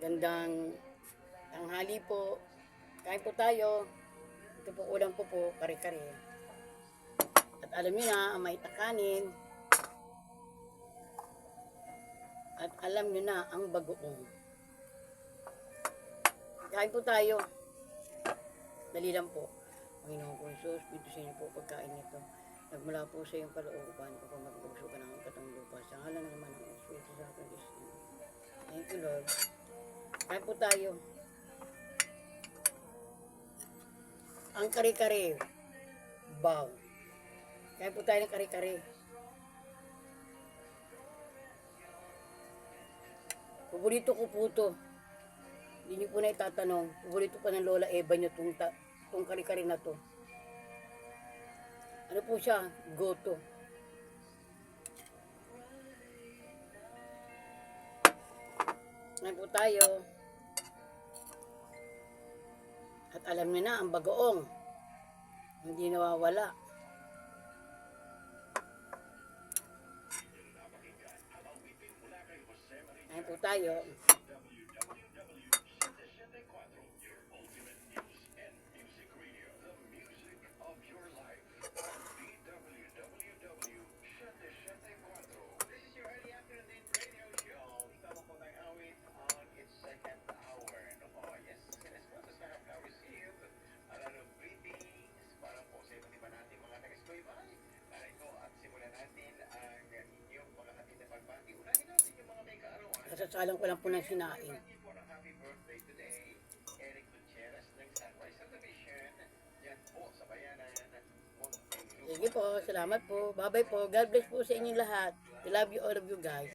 Gandang tanghali po. Kain po tayo. Ito po ulam po kare-kare. At alam niyo na, ang may takanin. At alam niyo na, ang bagoong. Kain po tayo. Dali lang po. Panginoon ko Jesus, bito sa inyo po pagkain nito. Nagmula po sa iyong kalooban upang mag-ubso ka ng katang lupa. Sa ngalan ng naman ng Espiritu sa akin. Thank you, Lord. Kain po tayo. Ang kare-kare. Baw. Kain po tayo ng kare-kare. Paborito ko po ito. Hindi niyo po na itatanong. Paborito pa ng Lola Eva niyo itong kare-kare na to. Ano po siya? Goto. Ngayon po tayo. At alam niyo na, ang bagoong. Hindi nawawala. Ngayon po tayo. Kasasalang ko lang po ng sinain. Sige po, salamat po. Bye-bye po. God bless po sa inyong lahat. I love you, all of you guys.